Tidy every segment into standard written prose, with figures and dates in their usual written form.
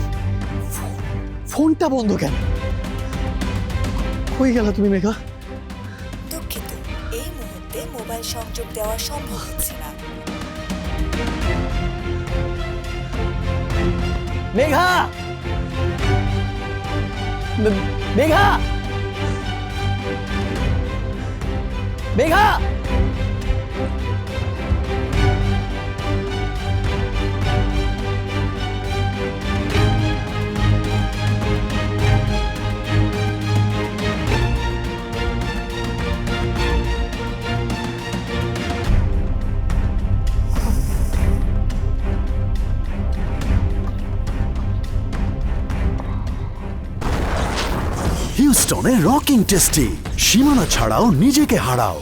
জান ফোনটা বন্ধ কেন? কই গেল তুমি মেঘা? দুঃখিত, এই মুহূর্তে মোবাইল সংযোগ দেওয়া সম্ভব হচ্ছে না। মেঘা মেঘা মেঘা হিউস্টনে রকিং টেস্টি, সীমানা ছাড়াও নিজেকে হারাও।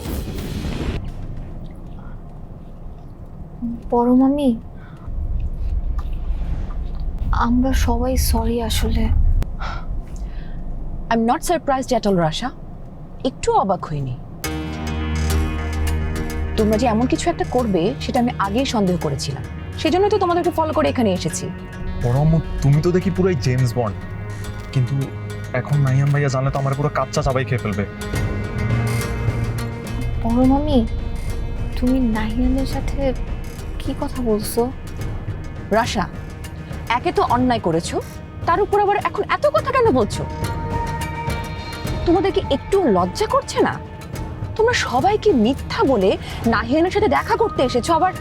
বড় মামি, আমরা সবাই সরি। আসলে I am not surprised at all Rasha, একটু অবাক হইনি। তোমরা যে এমন কিছু একটা করবে সেটা আমি আগেই সন্দেহ করেছিলাম, সেজন্যই তো তোমাদেরকে ফলো করে এখানে এসেছি। বড় আম্মু, তুমি তো দেখি পুরোই জেমস বন্ড, কিন্তু এখন নাইয়ান ভাইয়া জানলে তো আমার পুরো কাচ্চা চাবাই খেয়ে ফেলবে। বড় মামি, তুমি নাহিয়ানের সাথে কি কথা বলছো? রাশা, একে তো অন্যায় করেছো, তার উপর আবার এখন এত কথা কেন বলছো? তোমাদেরকে একটু লজ্জা করছে না? তোমরা সবাইকে মিথ্যা বলে নাহিয়ানের সাথে দেখা করতে এসেছো, আবার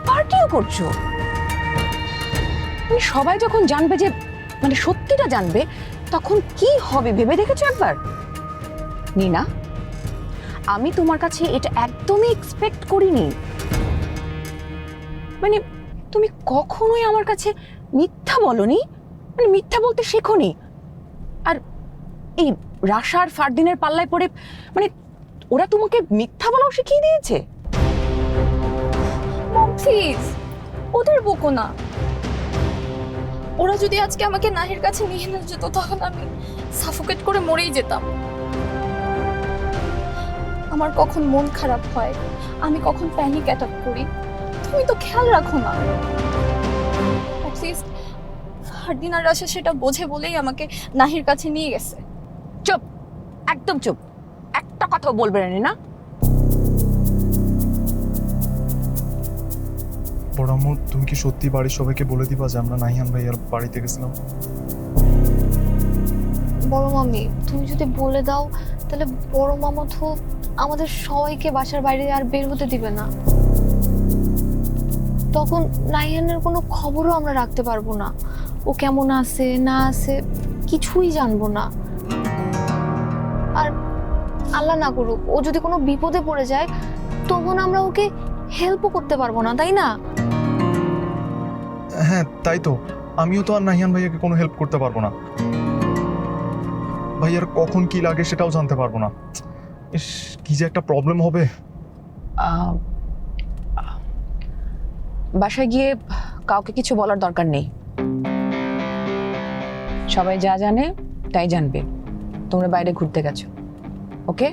পার্টিও করছো। মানে সবাই যখন জানবে যে মানে সত্যিটা জানবে, তখন কি হবে ভেবে দেখেছো একবার? নীনা, আমি তোমার কাছে এটা একদমই এক্সপেক্ট করিনি। মানে তুমি কখনোই আমার কাছে মিথ্যা বলনি, মানে মিথ্যা বলতে শেখোনি। আর এই রাশা আর ফারদিনের পাল্লায় পড়ে মানে ওরা তোমাকে মিথ্যা বলাও শিখিয়ে দিয়েছে। মম প্লিজ, ওদের বকো না। ওরা যদি আজকে আমাকে নাহির কাছে নিয়ে না যেত, তখন আমি সাফোকেট করে মরেই যেতাম। আমার কখন মন খারাপ হয়, আমি কখন প্যানিক অ্যাটাক করি, তুমি তো খেয়াল রাখো না। অ্যাটলিস্ট ফারদিন আর রাশা সেটা বোঝে বলেই আমাকে নাহির কাছে নিয়ে গেছে। চুপ, একদম চুপ, একটা কথাও বলবে না। বড় আম্মু, তুমি কি সত্যি বাড়ির সবাইকে বলে দিবা যে আমরা নাইয়ান ভাইয়ার বাড়িতে গেছিলাম? বড় মামি, তুমি যদি বলে দাও তাহলে বড় মামা তো আমাদের সবাইকে বাসার বাইরে আর বের হতে দিবে না। তখন নাইয়ানের কোনো খবরও আমরা রাখতে পারবো না। ও কেমন আছে না আছে কিছুই জানবো না। আর আল্লাহ না করুক, ও যদি কোনো বিপদে পড়ে যায়, তখন আমরা ওকে হেল্পও করতে পারবো না, তাই না? হ্যাঁ তাই তো, আমিও তো আর নাহিয়ান ভাইয়াকে কোনো হেল্প করতে পারবো না। ভাইয়ার কখন কি লাগে সেটাও জানতে পারবো না। ইস, কি যে একটা প্রবলেম হবে। বাসায় গিয়ে কাউকে কিছু বলার দরকার নেই, সবাই যা জানে তাই জানবে। তোমরা বাইরে ঘুরতে গেছো, ওকে?